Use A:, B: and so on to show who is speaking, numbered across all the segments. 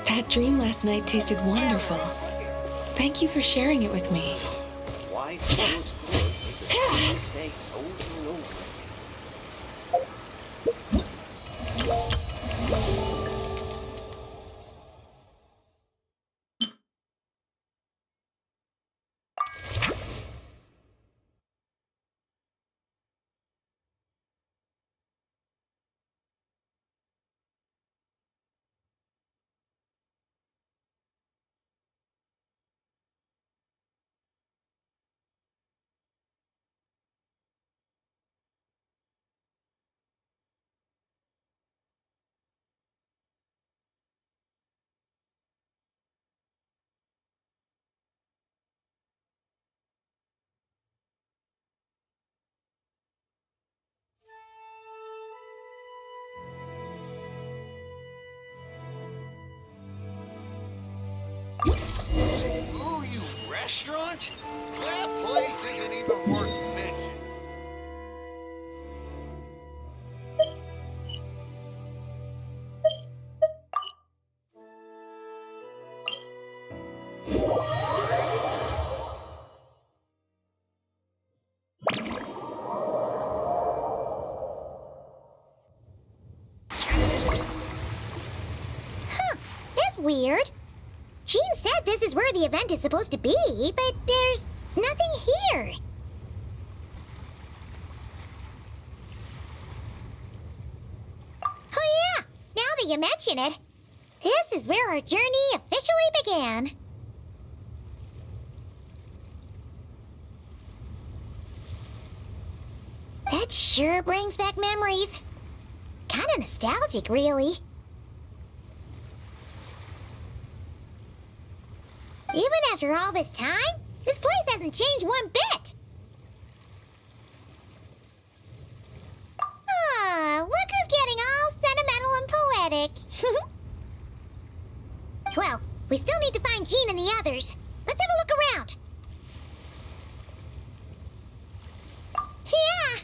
A: That dream last night tasted wonderful. Thank you for sharing it with me.
B: Why do you explore make the same mistakes over and over?
C: Ooh, you restaurant? That place isn't even worth mentioning.
D: That's weird. Jean said this is where the event is supposed to be, but there's nothing here. Oh yeah, now that you mention it, this is where our journey officially began. That sure brings back memories. Kinda nostalgic, really. Even after all this time, this place hasn't changed one bit. Look who's getting all sentimental and poetic. Well, we still need to find Jean and the others. Let's have a look around. Yeah.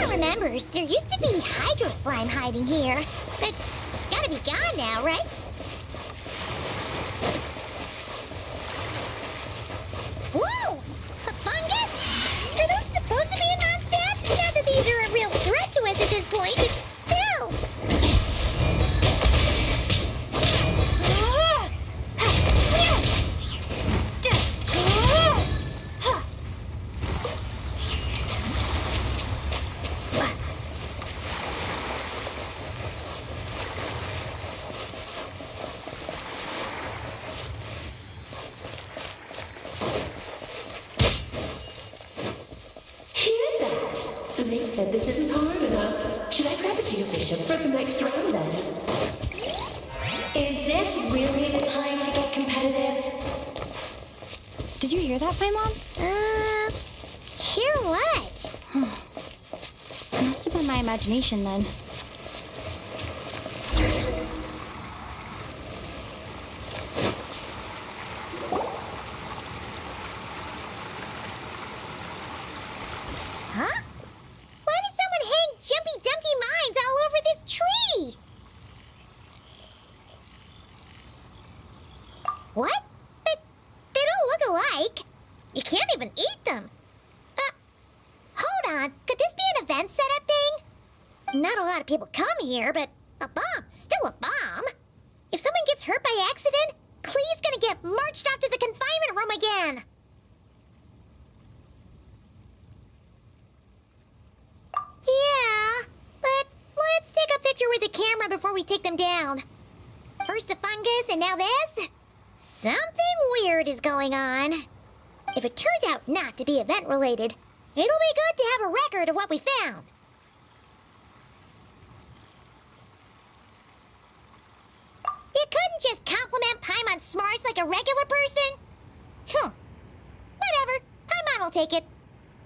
D: Remembers, there used to be hydro slime hiding here, but it's gotta be gone now, right? Whoa! A fungus? Are those supposed to be in Mondstadt? Not that these are a real threat to us at this point, but still!
E: They said this isn't hard enough. Should I grab a geofishing for the next round then?
F: Is this really the time to get competitive? Did you hear that, my mom?
D: Hear what?
F: It must have been my imagination then.
D: Huh? Why did someone hang Jumpy Dumpty mines all over this tree? What? But they don't look alike. You can't even eat them. Hold on. Could this be an event setup thing? Not a lot of people come here, but a bomb's still a bomb. If someone gets hurt by accident, Clee's gonna get marched off to the confinement room again. Yeah, but let's take a picture with the camera before we take them down. First the fungus, and now this? Something weird is going on. If it turns out not to be event-related, it'll be good to have a record of what we found. You couldn't just compliment Paimon's smarts like a regular person? Whatever. Paimon will take it.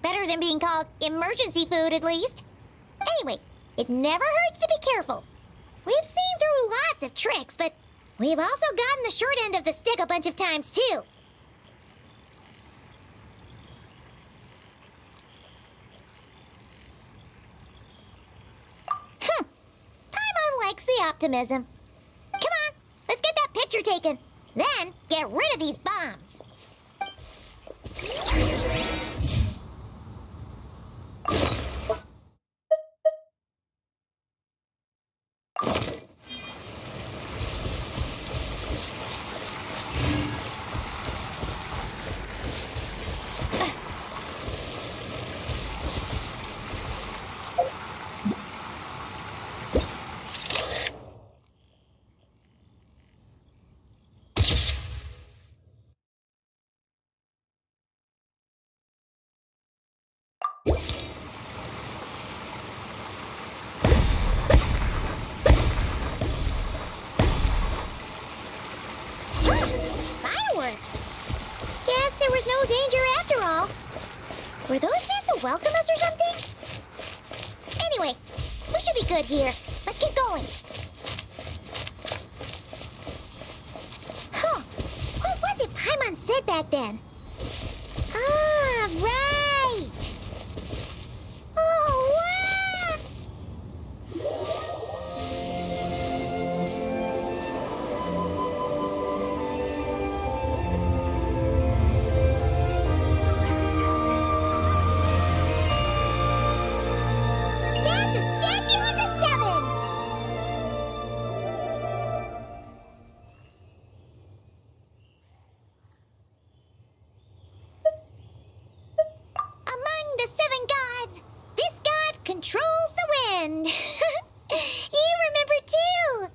D: Better than being called emergency food, at least. Anyway, it never hurts to be careful. We've seen through lots of tricks, but We've also gotten the short end of the stick a bunch of times, too. Paimon likes the optimism. Come on, let's get that picture taken. Then, get rid of these bombs. Fireworks! Guess there was no danger after all. Were those meant to welcome us or something? Anyway, we should be good here. Let's get going. Huh. What was it Paimon said back then? Ah, right! Oh, wow! That's a statue of the Seven! Among the seven gods, this god controls the wind. You remember too.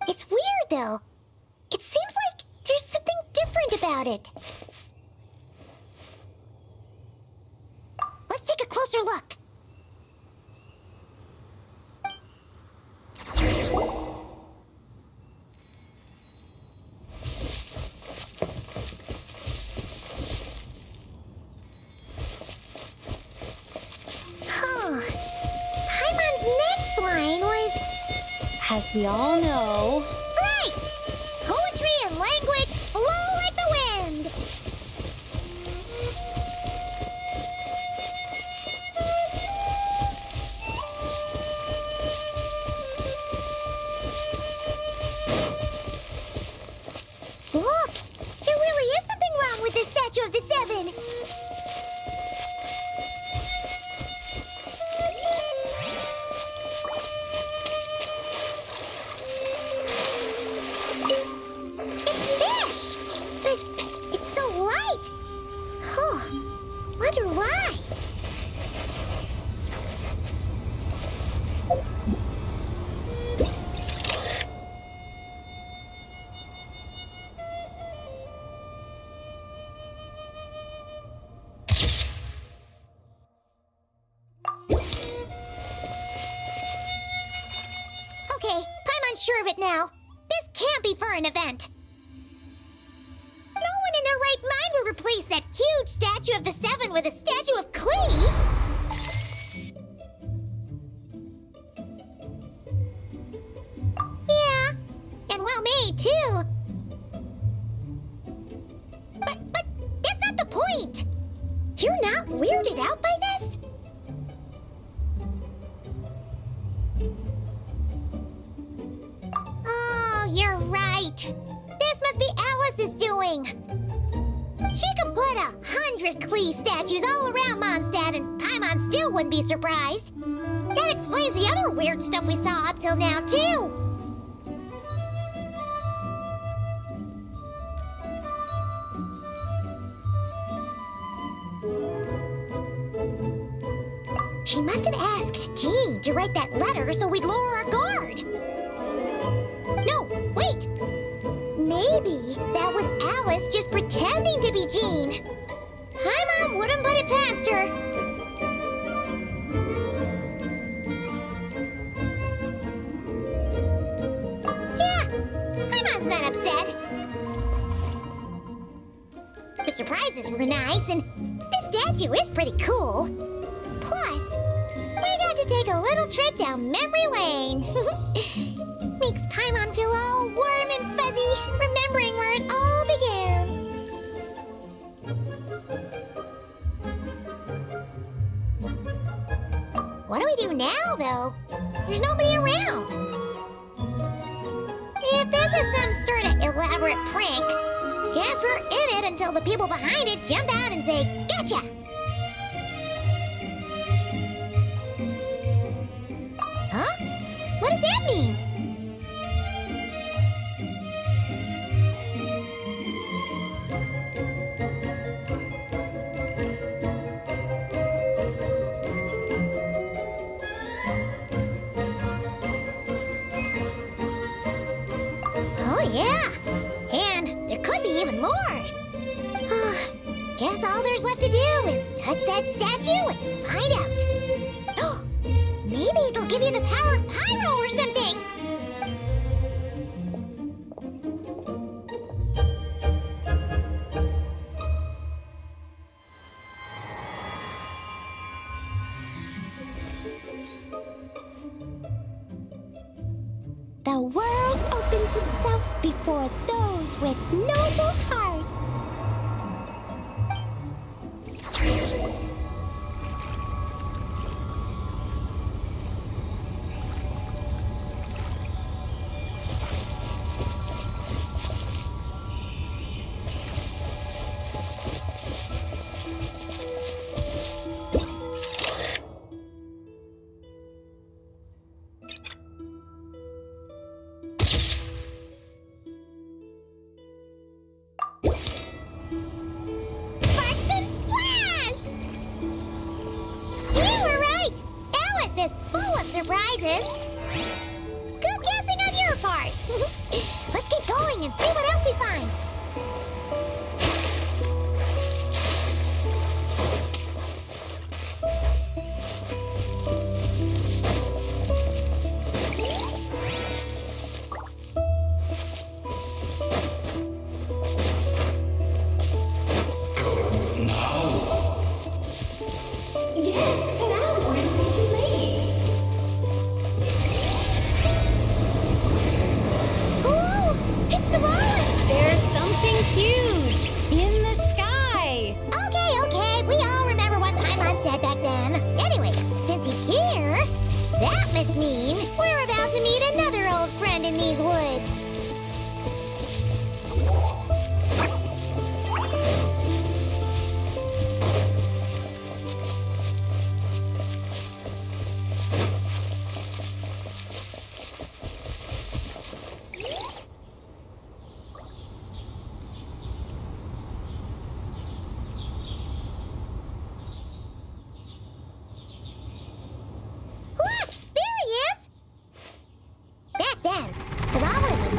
D: It's weird though. It seems like there's something different about it. Let's take a closer look. Huh. Paimon's next line was...
F: As we all know,
D: Right! Poetry and language flow like the wind! Look! There really is something wrong with this statue of the Seven! It's fish! But it's so light! Huh. Wonder why? Okay, Paimon's sure of it now. This can't be for an event. No one in their right mind would replace that huge statue of the Seven with a statue of Klee. Yeah, and well made too. But that's not the point. You're not weirded out by this? Oh, you're right. This must be Alice's doing. She could put 100 Klee statues all around Mondstadt and Paimon still wouldn't be surprised. That explains the other weird stuff we saw up till now, too. She must have asked Jean to write that letter so we'd lower our guard. No, wait! Maybe that was Alice just pretending to be Jean. Paimon wouldn't put it past her. Yeah, Paimon's not upset. The surprises were nice, and this statue is pretty cool. Plus, we got to take a little trip down memory lane. Makes Paimon feel all warm and fuzzy though. There's nobody around. If this is some sort of elaborate prank, guess we're in it until the people behind it jump out and say, "Gotcha!" Huh? What does that mean? Oh, yeah. And there could be even more. Guess all there's left to do is touch that statue and find out. Maybe it'll give you the power of pyro or something. The world opens itself before those with noble hearts. Surprises. Good guessing on your part. Let's keep going and see what else we find.
E: Yes, but I'm worried it'll be too late.
F: There's something huge in the sky.
D: Okay, we all remember what Paimon said back then. Anyway, since he's here, that must mean we're about to meet another old friend in these woods.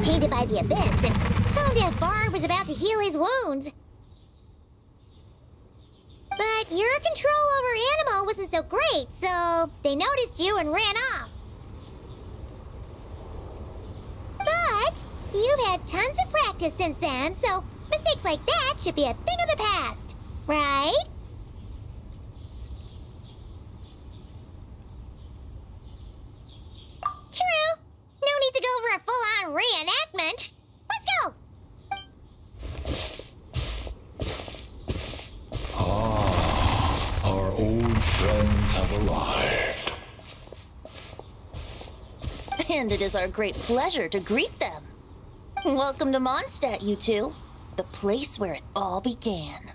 D: Tainted by the abyss, and Tone-Deaf Bard was about to heal his wounds. But your control over Animo wasn't so great, so they noticed you and ran off. But you've had tons of practice since then, so mistakes like that should be a thing of the past, right? True. No need to go over a full-on reenactment. Let's go!
G: Our old friends have arrived.
H: And it is our great pleasure to greet them. Welcome to Mondstadt, you two. The place where it all began.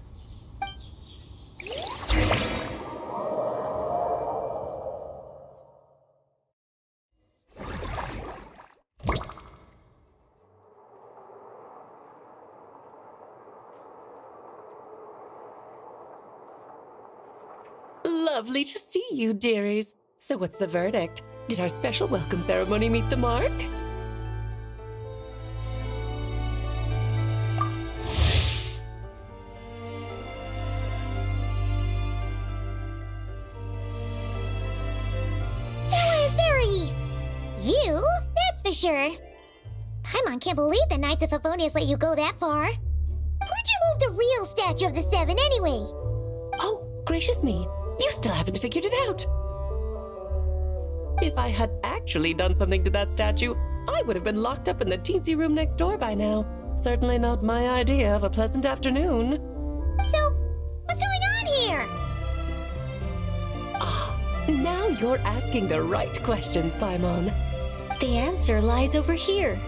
E: Lovely to see you, dearies. So what's the verdict? Did our special welcome ceremony meet the mark?
D: That was very... you, that's for sure. Paimon can't believe the Knights of Favonius let you go that far. Where'd you move the real statue of the Seven anyway?
E: Oh, gracious me. You still haven't figured it out. If I had actually done something to that statue, I would have been locked up in the teensy room next door by now. Certainly not my idea of a pleasant afternoon.
D: So, what's going on here?
E: Now you're asking the right questions, Paimon.
F: The answer lies over here.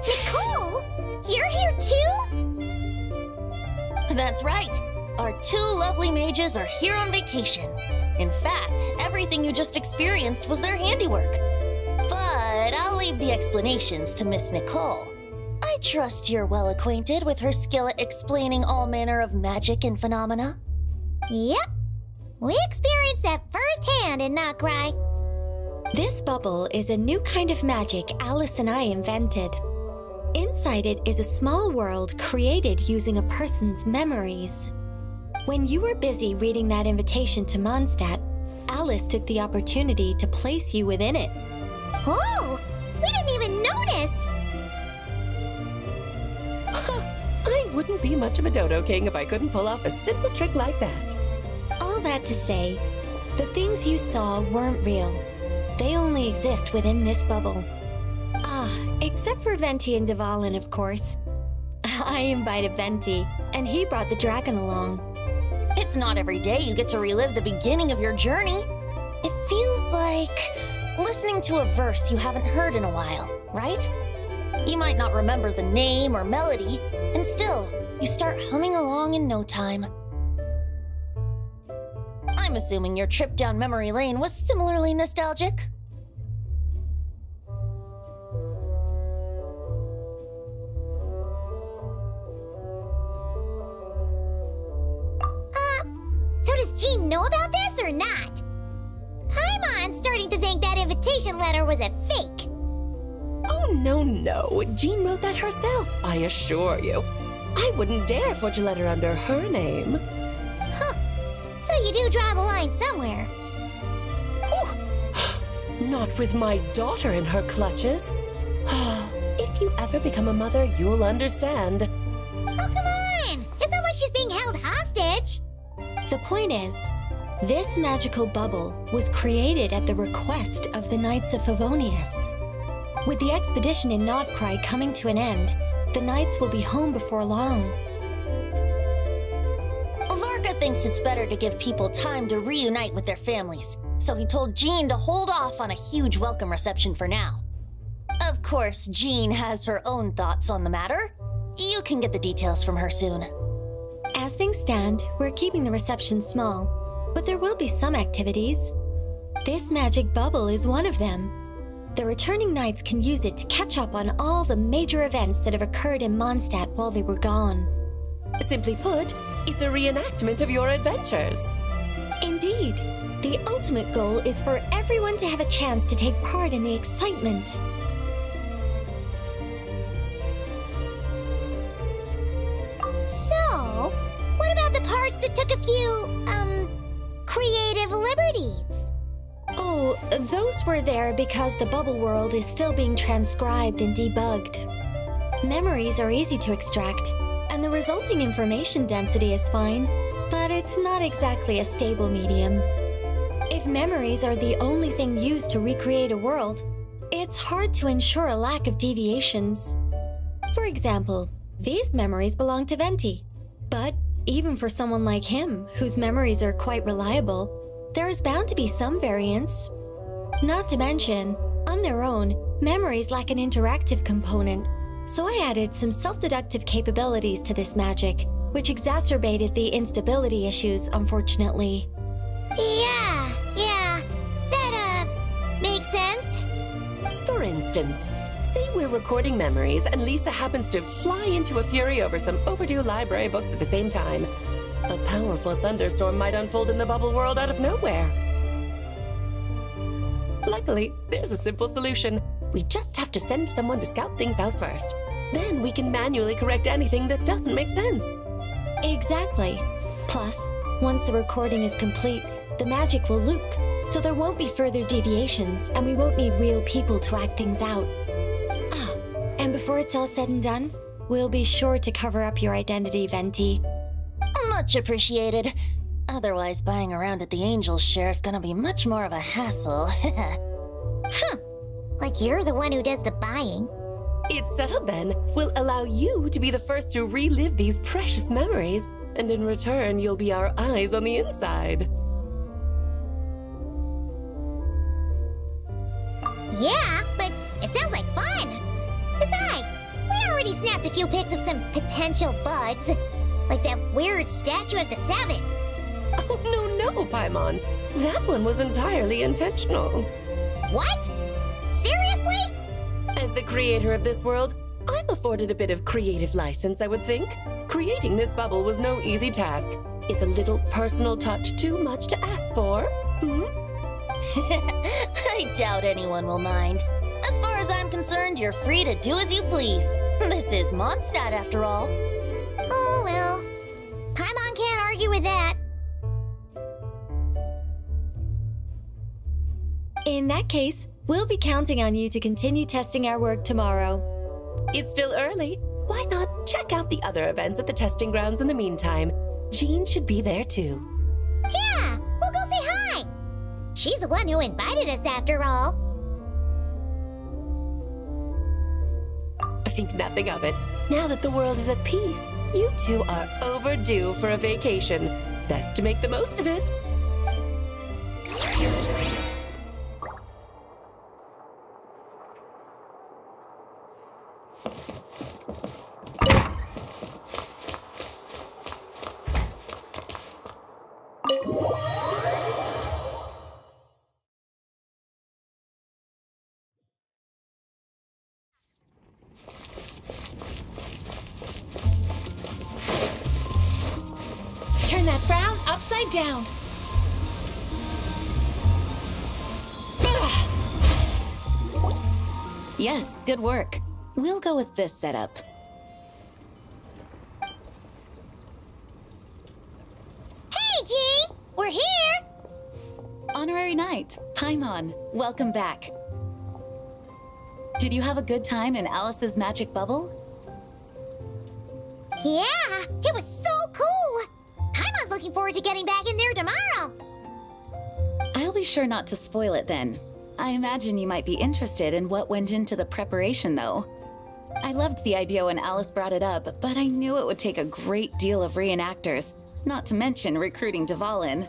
D: Nicole, you're here too?
H: That's right. Our two lovely mages are here on vacation. In fact, everything you just experienced was their handiwork. But I'll leave the explanations to Miss Nicole. I trust you're well acquainted with her skill at explaining all manner of magic and phenomena.
D: Yep. We experienced that firsthand in Notcry.
F: This bubble is a new kind of magic Alice and I invented. Inside it is a small world created using a person's memories. When you were busy reading that invitation to Mondstadt, Alice took the opportunity to place you within it.
D: Oh, we didn't even notice.
E: I wouldn't be much of a Dodo King if I couldn't pull off a simple trick like that.
F: All that to say, the things you saw weren't real. They only exist within this bubble. Except for Venti and Dvalin, of course. I invited Venti, and he brought the dragon along.
H: It's not every day you get to relive the beginning of your journey. It feels like listening to a verse you haven't heard in a while, right? You might not remember the name or melody, and still, you start humming along in no time. I'm assuming your trip down memory lane was similarly nostalgic.
D: So does Jean know about this or not? Paimon's starting to think that invitation letter was a fake.
E: Oh, no. Jean wrote that herself, I assure you. I wouldn't dare forge a letter under her name.
D: Huh. So you do draw the line somewhere.
E: Not with my daughter in her clutches. If you ever become a mother, you'll understand.
D: Oh, come on! It's not like she's being held hostage.
F: The point is, this magical bubble was created at the request of the Knights of Favonius. With the expedition in Notcry coming to an end, the Knights will be home before long.
H: Varka thinks it's better to give people time to reunite with their families, so he told Jean to hold off on a huge welcome reception for now. Of course, Jean has her own thoughts on the matter. You can get the details from her soon.
F: As things stand, we're keeping the reception small, but there will be some activities. This magic bubble is one of them. The returning knights can use it to catch up on all the major events that have occurred in Mondstadt while they were gone.
E: Simply put, it's a reenactment of your adventures.
F: Indeed. The ultimate goal is for everyone to have a chance to take part in the excitement.
D: So, what about the parts that took a few, creative liberties?
F: Oh, those were there because the bubble world is still being transcribed and debugged. Memories are easy to extract, and the resulting information density is fine, but it's not exactly a stable medium. If memories are the only thing used to recreate a world, it's hard to ensure a lack of deviations. For example, these memories belong to Venti, but even for someone like him, whose memories are quite reliable, there is bound to be some variance. Not to mention, on their own, memories lack an interactive component, so I added some self-deductive capabilities to this magic, which exacerbated the instability issues, unfortunately.
D: Yeah, that, makes sense.
E: For instance, say we're recording memories and Lisa happens to fly into a fury over some overdue library books at the same time. A powerful thunderstorm might unfold in the bubble world out of nowhere. Luckily, there's a simple solution. We just have to send someone to scout things out first. Then we can manually correct anything that doesn't make sense.
F: Exactly. Plus, once the recording is complete, the magic will loop, so there won't be further deviations, and we won't need real people to act things out. And before it's all said and done, we'll be sure to cover up your identity, Venti.
H: Much appreciated. Otherwise, buying around at the Angels share is gonna be much more of a hassle.
D: Like you're the one who does the buying.
E: It's settled then. We'll allow you to be the first to relive these precious memories, and in return, you'll be our eyes on the inside.
D: Yeah, but it sounds like fun. Besides, we already snapped a few pics of some potential bugs. Like that weird statue at the 7.
E: Oh, no, Paimon. That one was entirely intentional.
D: What? Seriously?
E: As the creator of this world, I'm afforded a bit of creative license, I would think. Creating this bubble was no easy task. Is a little personal touch too much to ask for?
H: I doubt anyone will mind. As far as I'm concerned, you're free to do as you please. This is Mondstadt, after all.
D: Oh, well. Paimon can't argue with that.
F: In that case, we'll be counting on you to continue testing our work tomorrow.
E: It's still early. Why not check out the other events at the testing grounds in the meantime? Jean should be there too.
D: Yeah, we'll go say hi. She's the one who invited us after all.
E: I think nothing of it. Now that the world is at peace, you two are overdue for a vacation. Best to make the most of it.
A: Turn that frown upside down.
I: Yes, good work. We'll go with this setup.
D: Hey, Jean! We're here!
I: Honorary Knight, Paimon, welcome back. Did you have a good time in Alice's magic bubble?
D: Yeah, it was so cool! Paimon's looking forward to getting back in there tomorrow!
I: I'll be sure not to spoil it then. I imagine you might be interested in what went into the preparation, though. I loved the idea when Alice brought it up, but I knew it would take a great deal of reenactors, not to mention recruiting Dvalin.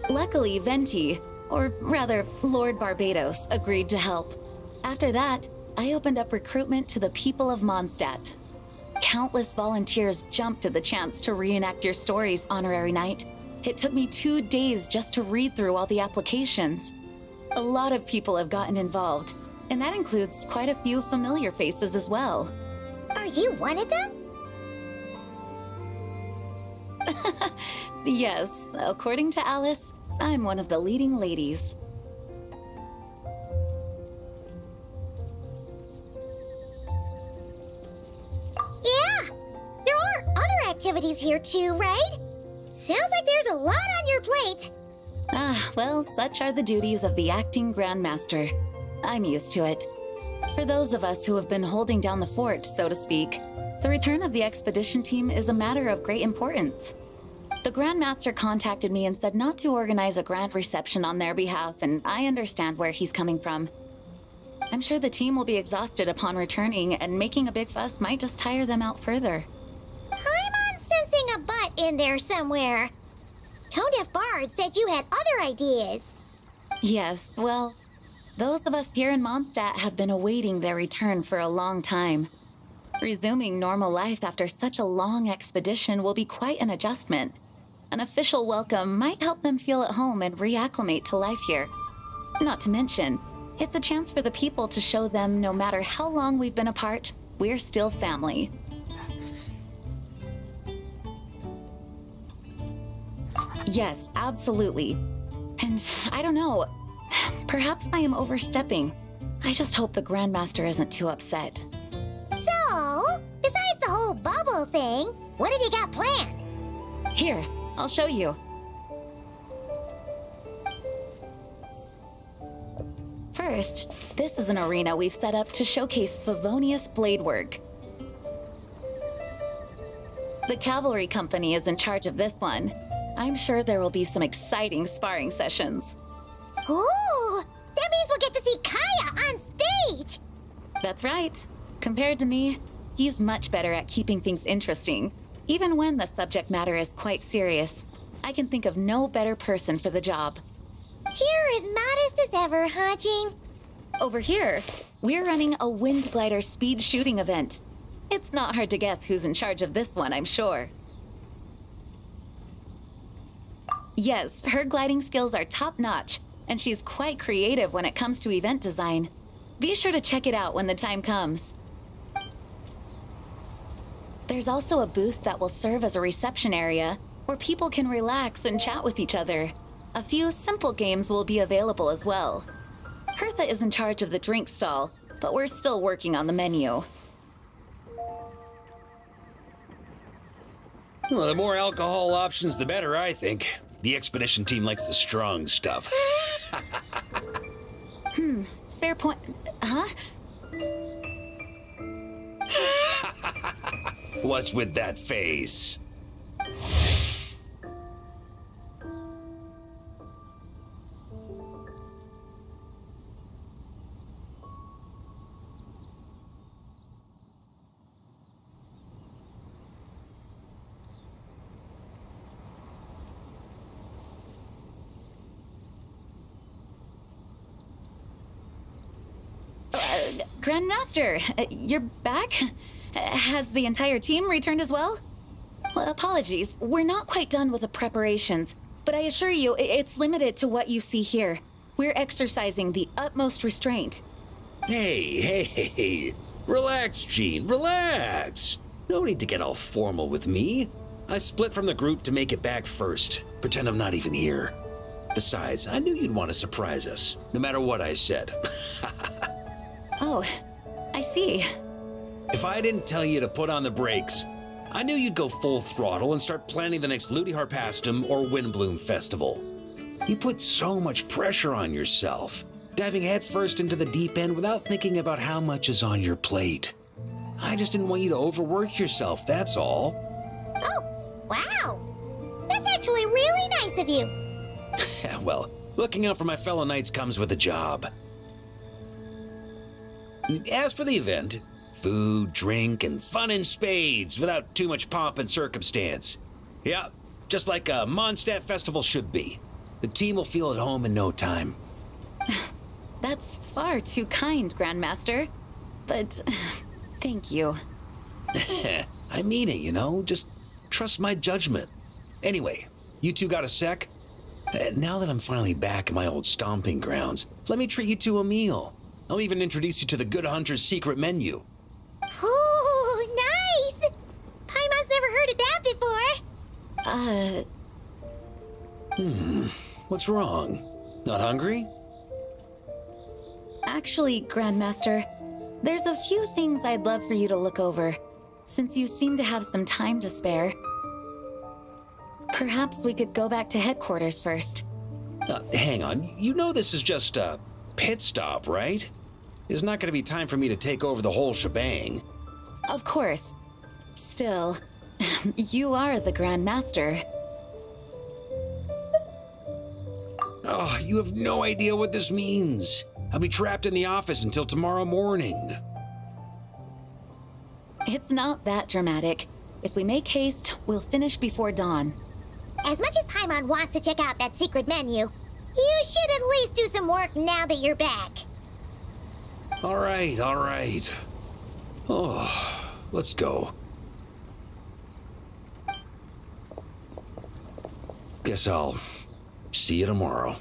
I: Luckily, Venti, or rather, Lord Barbados, agreed to help. After that, I opened up recruitment to the people of Mondstadt. Countless volunteers jumped at the chance to reenact your stories, Honorary Knight. It took me 2 days just to read through all the applications. A lot of people have gotten involved, and that includes quite a few familiar faces as well.
D: Are you one of them?
I: Yes, according to Alice, I'm one of the leading ladies.
D: Yeah, there are other activities here too, right? Sounds like there's a lot on your plate.
I: Well, such are the duties of the acting Grandmaster. I'm used to it. For those of us who have been holding down the fort, so to speak, the return of the expedition team is a matter of great importance. The Grandmaster contacted me and said not to organize a grand reception on their behalf, and I understand where he's coming from. I'm sure the team will be exhausted upon returning, and making a big fuss might just tire them out further.
D: I'm sensing a butt in there somewhere. Tone-deaf Bard said you had other ideas.
I: Yes, well, those of us here in Mondstadt have been awaiting their return for a long time. Resuming normal life after such a long expedition will be quite an adjustment. An official welcome might help them feel at home and reacclimate to life here. Not to mention, it's a chance for the people to show them no matter how long we've been apart, we're still family. Yes, absolutely. And I don't know, perhaps I am overstepping. I just hope the Grandmaster isn't too upset.
D: So, besides the whole bubble thing, what have you got planned?
I: Here, I'll show you. First, this is an arena we've set up to showcase Favonius blade work. The Cavalry Company is in charge of this one. I'm sure there will be some exciting sparring sessions.
D: Ooh, that means we'll get to see Kaya on stage!
I: That's right. Compared to me, he's much better at keeping things interesting, even when the subject matter is quite serious. I can think of no better person for the job.
D: You're as modest as ever, huh, Jean?
I: Over here, we're running a wind glider speed shooting event. It's not hard to guess who's in charge of this one, I'm sure. Yes, her gliding skills are top-notch, and she's quite creative when it comes to event design. Be sure to check it out when the time comes. There's also a booth that will serve as a reception area, where people can relax and chat with each other. A few simple games will be available as well. Hertha is in charge of the drink stall, but we're still working on the menu.
J: Well, the more alcohol options, the better, I think. The expedition team likes the strong stuff.
I: Fair point. Huh?
J: What's with that face?
I: Grandmaster, you're back? Has the entire team returned as well? Well, apologies, we're not quite done with the preparations, but I assure you, it's limited to what you see here. We're exercising the utmost restraint.
J: Hey. Relax, Gene, relax. No need to get all formal with me. I split from the group to make it back first. Pretend I'm not even here. Besides, I knew you'd want to surprise us, no matter what I said.
I: Oh, I see.
J: If I didn't tell you to put on the brakes, I knew you'd go full throttle and start planning the next Ludi Harpastum or Windbloom Festival. You put so much pressure on yourself, diving headfirst into the deep end without thinking about how much is on your plate. I just didn't want you to overwork yourself, that's all.
D: Oh, wow! That's actually really nice of you.
J: Well, looking out for my fellow knights comes with a job. As for the event, food, drink, and fun in spades without too much pomp and circumstance. Yeah, just like a Mondstadt festival should be. The team will feel at home in no time.
I: That's far too kind, Grandmaster. But thank you.
J: I mean it, you know? Just trust my judgment. Anyway, you two got a sec? Now that I'm finally back in my old stomping grounds, let me treat you to a meal. I'll even introduce you to the Good Hunter's secret menu.
D: Ooh, nice! Paimon's never heard of that before.
J: What's wrong? Not hungry?
I: Actually, Grandmaster, there's a few things I'd love for you to look over, since you seem to have some time to spare. Perhaps we could go back to headquarters first.
J: Hang on, you know this is just a pit stop, right? There's not going to be time for me to take over the whole shebang.
I: Of course. Still, you are the Grandmaster.
J: Oh, you have no idea what this means. I'll be trapped in the office until tomorrow morning.
I: It's not that dramatic. If we make haste, we'll finish before dawn.
D: As much as Paimon wants to check out that secret menu, you should at least do some work now that you're back.
J: All right. Oh, let's go. Guess I'll see you tomorrow.